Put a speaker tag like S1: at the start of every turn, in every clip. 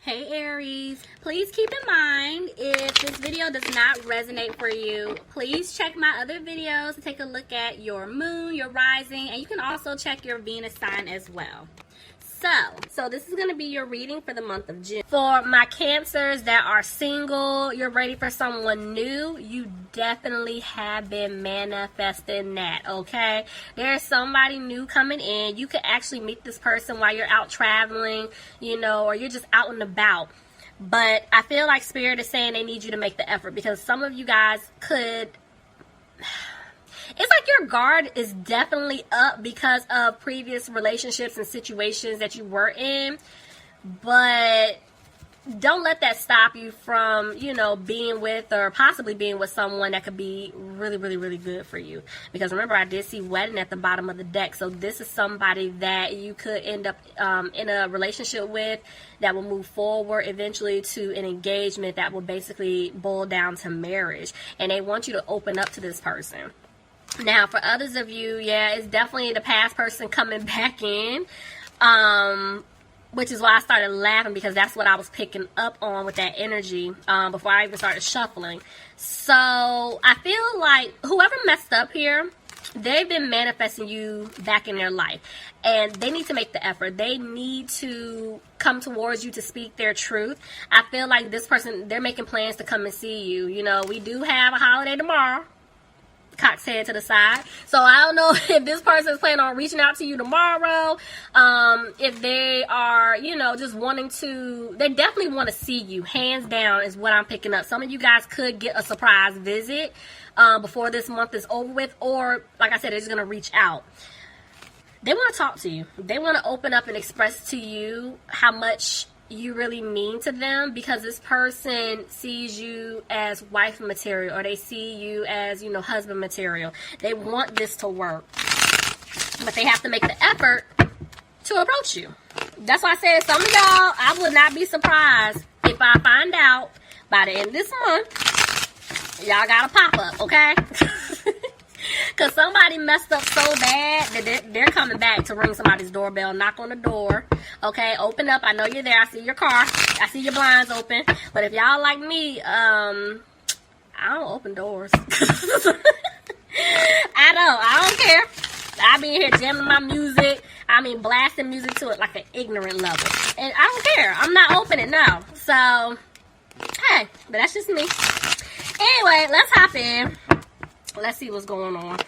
S1: Hey Aries, please keep in mind if this video does not resonate for you, please check my other videos to take a look at your moon, your rising, and you can also check your Venus sign as well. So this is going to be your reading for the month of June. For my Cancers that are single, you're ready for someone new, you definitely have been manifesting that, okay? There's somebody new coming in. You could actually meet this person while you're out traveling, you know, or you're just out and about. But I feel like Spirit is saying they need you to make the effort because some of you guys could... It's like your guard is definitely up because of previous relationships and situations that you were in. But don't let that stop you from, you know, being with or possibly being with someone that could be really, really, really good for you. Because remember, I did see wedding at the bottom of the deck. So this is somebody that you could end up in a relationship with that will move forward eventually to an engagement that will basically boil down to marriage. And they want you to open up to this person. Now, for others of you, yeah, it's definitely the past person coming back in, which is why I started laughing because that's what I was picking up on with that energy before I even started shuffling. So I feel like whoever messed up here, they've been manifesting you back in their life, and they need to make the effort. They need to come towards you to speak their truth. I feel like this person, they're making plans to come and see you. You know, we do have a holiday tomorrow. Cock's head to the side. So I don't know if this person is planning on reaching out to you tomorrow. If they are, you know, just wanting to, they definitely want to see you. Hands down is what I'm picking up. Some of you guys could get a surprise visit before this month is over with. Or, like I said, they're just going to reach out. They want to talk to you. They want to open up and express to you how much you really mean to them, because this person sees you as wife material, or they see you as, you know, husband material. They want this to work, but they have to make the effort to approach you. That's why I said some of y'all, I would not be surprised if I find out by the end of this month y'all got a pop-up, okay? Because somebody messed up so bad that they're coming back to ring somebody's doorbell, knock on the door, okay? Open up. I know you're there. I see your car. I see your blinds open. But if y'all like me, I don't open doors. I don't care. I be in here jamming my music. I mean, blasting music to it like an ignorant level. And I don't care. I'm not opening now. So, hey, but that's just me. Anyway, let's hop in. Let's see what's going on.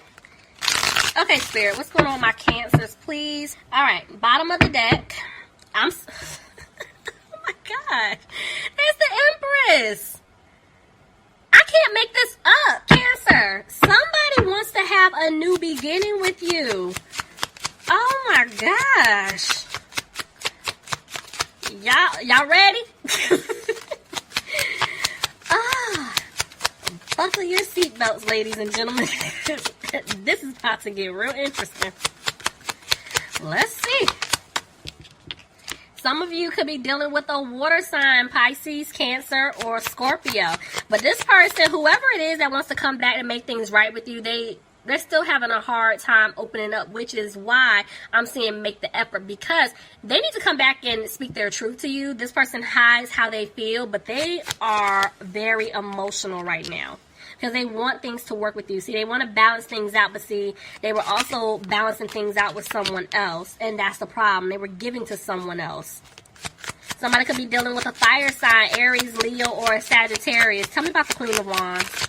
S1: Okay, Spirit, what's going on with my Cancers, please? All right, bottom of the deck. Oh my God. There's the Empress. I can't make this up, Cancer. Somebody wants to have a new beginning with you. Oh my gosh. Y'all ready? Buckle your seatbelts, ladies and gentlemen. This is about to get real interesting. Let's see. Some of you could be dealing with a water sign, Pisces, Cancer, or Scorpio. But this person, whoever it is that wants to come back and make things right with you, they're still having a hard time opening up, which is why I'm saying make the effort, because they need to come back and speak their truth to you. This person hides how they feel, but they are very emotional right now because they want things to work with you. See, they want to balance things out, but see, they were also balancing things out with someone else, and that's the problem. They were giving to someone else. Somebody could be dealing with a fire sign, Aries, Leo, or Sagittarius. Tell me about the Queen of Wands.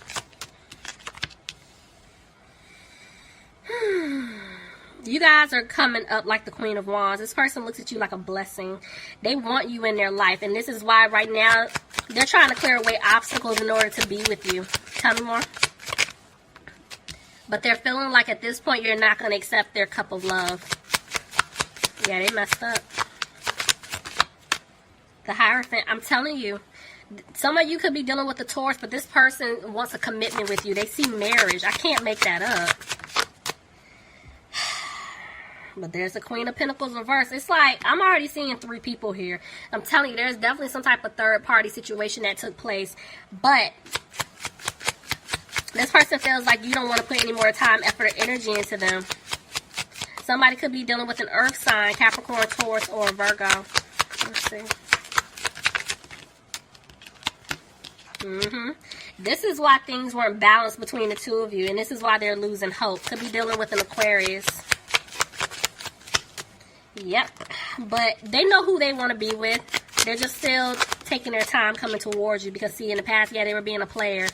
S1: You guys are coming up like the Queen of Wands. This person looks at you like a blessing. They want you in their life. And this is why right now they're trying to clear away obstacles in order to be with you. Tell me more. But they're feeling like at this point you're not going to accept their cup of love. Yeah, they messed up. The Hierophant, I'm telling you. Some of you could be dealing with the Taurus, but this person wants a commitment with you. They see marriage. I can't make that up. But there's the Queen of Pentacles reverse. It's like, I'm already seeing 3 people here. I'm telling you, there's definitely some type of third-party situation that took place. But this person feels like you don't want to put any more time, effort, or energy into them. Somebody could be dealing with an earth sign, Capricorn, Taurus, or Virgo. Let's see.
S2: This is why things weren't balanced between the two of you, and this is why they're losing hope. Could be dealing with an Aquarius. Yep. But they know who they want to be with. They're just still taking their time coming towards you because, see, in the past, yeah, they were being a player.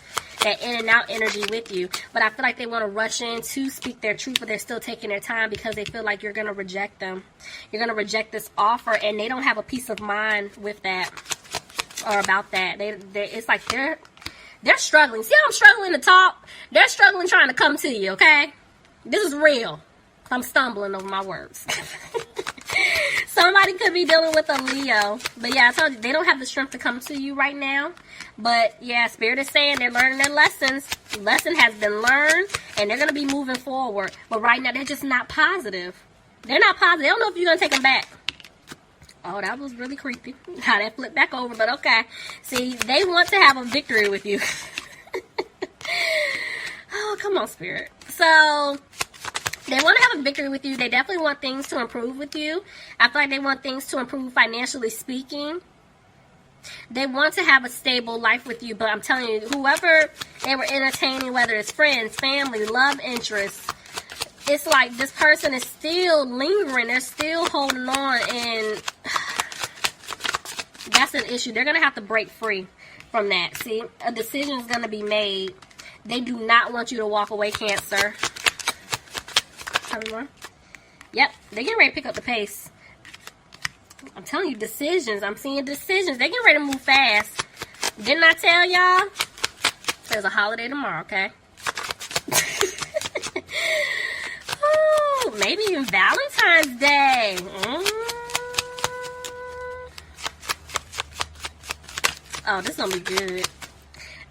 S2: That in and out energy with you. But I feel like they want to rush in to speak their truth, but they're still taking their time because they feel like you're going to reject them. You're going to reject this offer, and they don't have a peace of mind with that or about that. It's like they're struggling. See how I'm struggling to talk? They're struggling trying to come to you, okay? This is real. I'm stumbling over my words. Somebody could be dealing with a Leo. But yeah, I told you, they don't have the strength to come to you right now. But yeah, Spirit is saying they're learning their lessons. Lesson has been learned, and they're going to be moving forward. But right now, they're just not positive. They're not positive. They don't know if you're going to take them back. Oh, that was really creepy. How that flipped back over, but okay. See, they want to have a victory with you. Oh, come on, Spirit. So they want to have a victory with you. They definitely want things to improve with you. I feel like they want things to improve financially speaking. They want to have a stable life with you, but I'm telling you, whoever they were entertaining, whether it's friends, family, love interests, it's like this person is still lingering. They're still holding on, and that's an issue. They're going to have to break free from that. See, a decision is going to be made. They do not want you to walk away, Cancer. Everyone. Yep, they're getting ready to pick up the pace. I'm telling you, decisions. I'm seeing decisions. They're getting ready to move fast. Didn't I tell y'all? There's a holiday tomorrow, okay? Ooh, maybe even Valentine's Day. Oh, this is going to be good.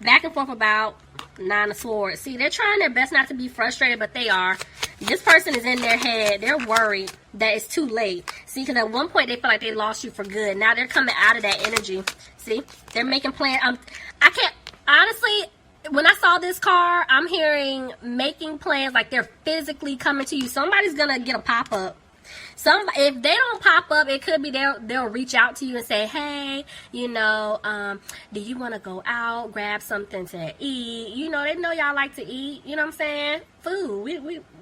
S2: Back and forth about Nine of Swords. See, they're trying their best not to be frustrated, but they are. This person is in their head. They're worried that it's too late. See, because at one point they feel like they lost you for good. Now they're coming out of that energy. See, they're making plans. I can't, honestly, when I saw this card, I'm hearing making plans like they're physically coming to you. Somebody's going to get a pop-up. If they don't pop up, it could be they'll reach out to you and say, hey, you know, do you want to go out, grab something to eat? You know, they know y'all like to eat. You know what I'm saying? Food.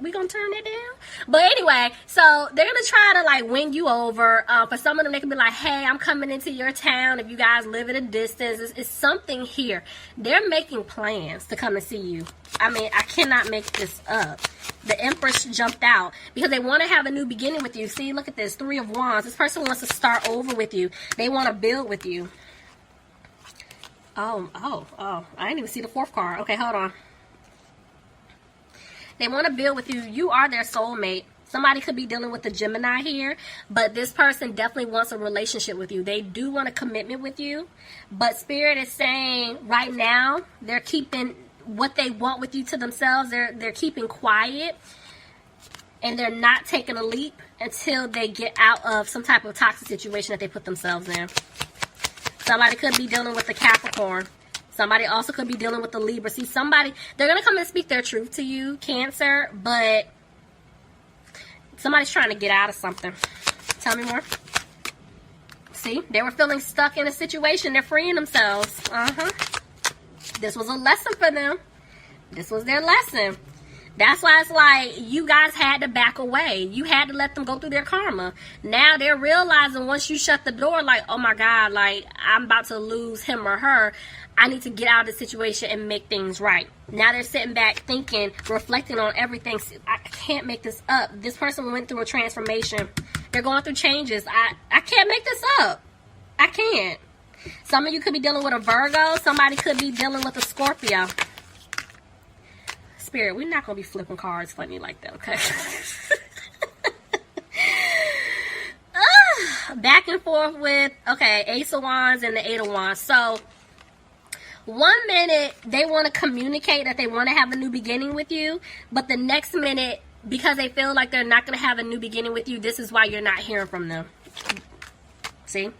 S2: We gonna turn that down? But anyway, so they're gonna try to like win you over. For some of them, they can be like, hey, I'm coming into your town. If you guys live at a distance, it's something here. They're making plans to come and see you. I mean, I cannot make this up. The Empress jumped out because they want to have a new beginning with you. See, look at this. 3 of Wands. This person wants to start over with you. They want to build with you. Oh. I didn't even see the 4th card. Okay, hold on. They want to build with you. You are their soulmate. Somebody could be dealing with a Gemini here, but this person definitely wants a relationship with you. They do want a commitment with you, but Spirit is saying right now they're keeping what they want with you to themselves. They're keeping quiet, and they're not taking a leap until they get out of some type of toxic situation that they put themselves in. Somebody could be dealing with the Capricorn. Somebody also could be dealing with the Libra. See, they're going to come and speak their truth to you, Cancer, but somebody's trying to get out of something. Tell me more. See, they were feeling stuck in a situation. They're freeing themselves. This was a lesson for them. This was their lesson. That's why it's like you guys had to back away. You had to let them go through their karma. Now they're realizing once you shut the door, like, oh my God, like I'm about to lose him or her. I need to get out of the situation and make things right. Now they're sitting back thinking, reflecting on everything. I can't make this up. This person went through a transformation. They're going through changes. I can't make this up. I can't. Some of you could be dealing with a Virgo. Somebody could be dealing with a Scorpio. Spirit, we're not going to be flipping cards funny like that, okay? Back and forth with, okay, Ace of Wands and the 8 of Wands. So, 1 minute, they want to communicate that they want to have a new beginning with you. But the next minute, because they feel like they're not going to have a new beginning with you, this is why you're not hearing from them. See?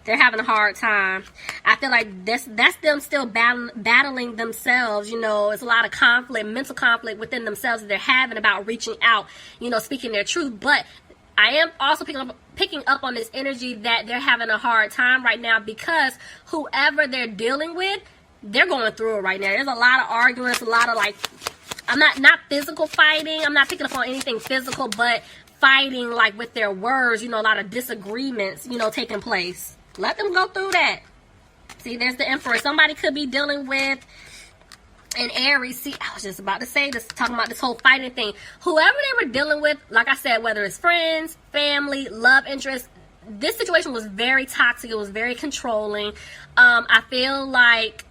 S2: They're having a hard time. I feel like that's them still battling themselves. You know, it's a lot of conflict, mental conflict within themselves that they're having about reaching out, you know, speaking their truth. But I am also picking up on this energy that they're having a hard time right now because whoever they're dealing with, they're going through it right now. There's a lot of arguments, a lot of like, I'm not physical fighting. I'm not picking up on anything physical, but fighting like with their words, you know, a lot of disagreements, you know, taking place. Let them go through that. See, there's the Emperor. Somebody could be dealing with an Aries. See, I was just about to say this, talking about this whole fighting thing. Whoever they were dealing with, like I said, whether it's friends, family, love interest, this situation was very toxic. It was very controlling. I feel like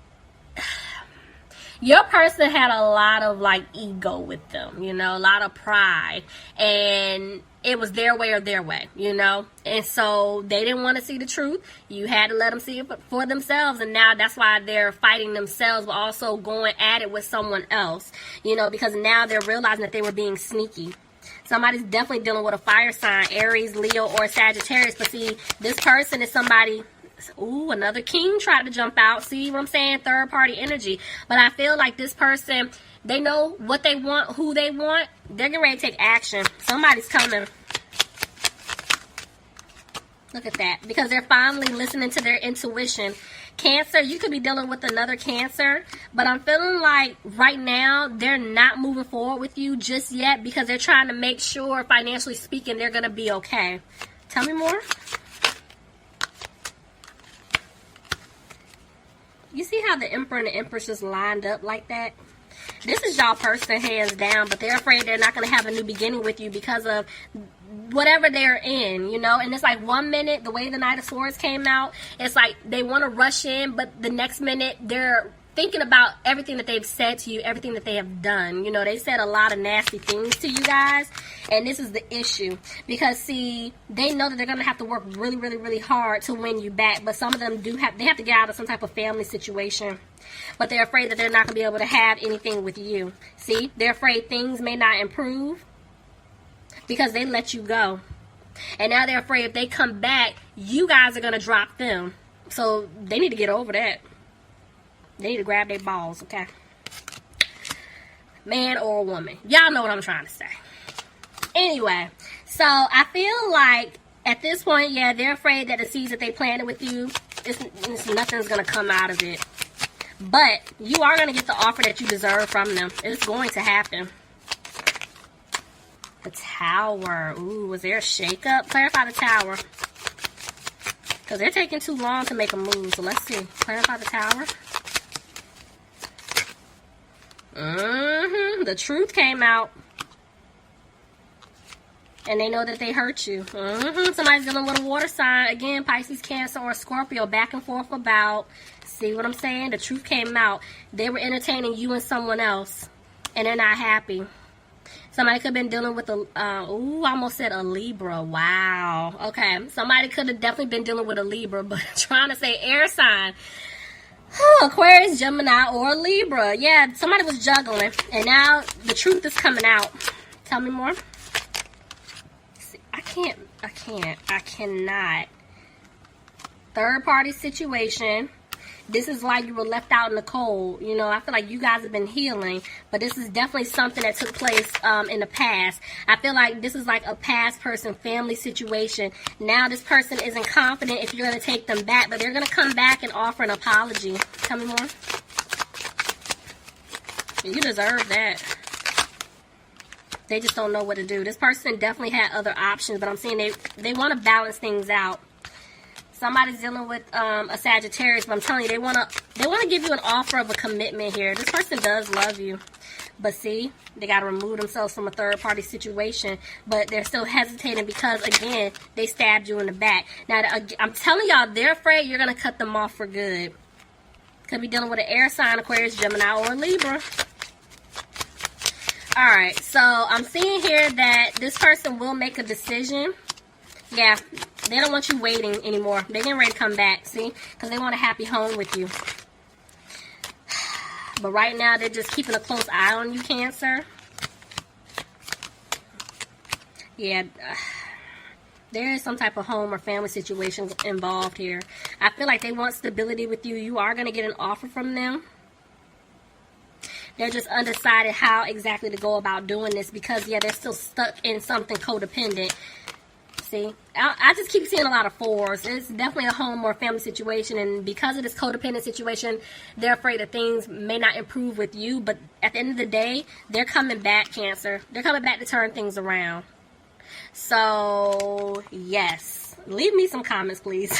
S2: your person had a lot of like ego with them, you know, a lot of pride, and it was their way or their way, you know, and so they didn't want to see the truth. You had to let them see it for themselves, and now that's why they're fighting themselves, but also going at it with someone else, you know, because now they're realizing that they were being sneaky. Somebody's definitely dealing with a fire sign, Aries, Leo, or Sagittarius, but see, this person is somebody. Ooh, another king tried to jump out. See what I'm saying? Third party energy. But I feel like this person, they know what they want, who they want. They're getting ready to take action. Somebody's coming. Look at that. Because they're finally listening to their intuition. Cancer, you could be dealing with another Cancer. But I'm feeling like right now, they're not moving forward with you just yet. Because they're trying to make sure, financially speaking, they're going to be okay. Tell me more. You see how the Emperor and the Empress just lined up like that? This is y'all person, hands down, but they're afraid they're not going to have a new beginning with you because of whatever they're in, you know? And it's like 1 minute, the way the Knight of Swords came out, it's like they want to rush in, but the next minute they're thinking about everything that they've said to you, everything that they have done. You know, they said a lot of nasty things to you guys, and this is the issue. Because, see, they know that they're going to have to work really, really, really hard to win you back, but some of them they have to get out of some type of family situation. But they're afraid that they're not going to be able to have anything with you. See, they're afraid things may not improve because they let you go. And now they're afraid if they come back, you guys are going to drop them. So they need to get over that. They need to grab their balls, okay? Man or woman. Y'all know what I'm trying to say. Anyway, so I feel like at this point, yeah, they're afraid that the seeds that they planted with you, nothing's going to come out of it. But you are going to get the offer that you deserve from them. It's going to happen. The Tower. Ooh, was there a shakeup? Clarify the Tower. Because they're taking too long to make a move. So let's see. Clarify the Tower. The truth came out. And they know that they hurt you. Somebody's dealing with a water sign. Again, Pisces, Cancer, or Scorpio. Back and forth about. See what I'm saying? The truth came out. They were entertaining you and someone else. And they're not happy. Somebody could have been dealing with a, I almost said a Libra. Wow. Okay. Somebody could have definitely been dealing with a Libra, but trying to say air sign. Aquarius, Gemini, or Libra. Yeah, somebody was juggling. And now the truth is coming out. Tell me more. See, I cannot. Third party situation. This is like you were left out in the cold. You know, I feel like you guys have been healing, but this is definitely something that took place in the past. I feel like this is like a past person, family situation. Now this person isn't confident if you're going to take them back, but they're going to come back and offer an apology. Tell me more. You deserve that. They just don't know what to do. This person definitely had other options, but I'm saying they want to balance things out. Somebody's dealing with a Sagittarius, but I'm telling you, they want to give you an offer of a commitment here. This person does love you. But see, they got to remove themselves from a third-party situation. But they're still hesitating because, again, they stabbed you in the back. Now, I'm telling y'all, they're afraid you're going to cut them off for good. Could be dealing with an air sign, Aquarius, Gemini, or Libra. Alright, so I'm seeing here that this person will make a decision. Yeah, they don't want you waiting anymore. They're getting ready to come back, see? Because they want a happy home with you. But right now, they're just keeping a close eye on you, Cancer. Yeah, there is some type of home or family situation involved here. I feel like they want stability with you. You are going to get an offer from them. They're just undecided how exactly to go about doing this because, yeah, they're still stuck in something codependent. see. I just keep seeing a lot of 4s. It's definitely a home or family situation, and because of this codependent situation, they're afraid that things may not improve with you, but at the end of the day, they're coming back, Cancer. They're coming back to turn things around. So, yes. Leave me some comments, please.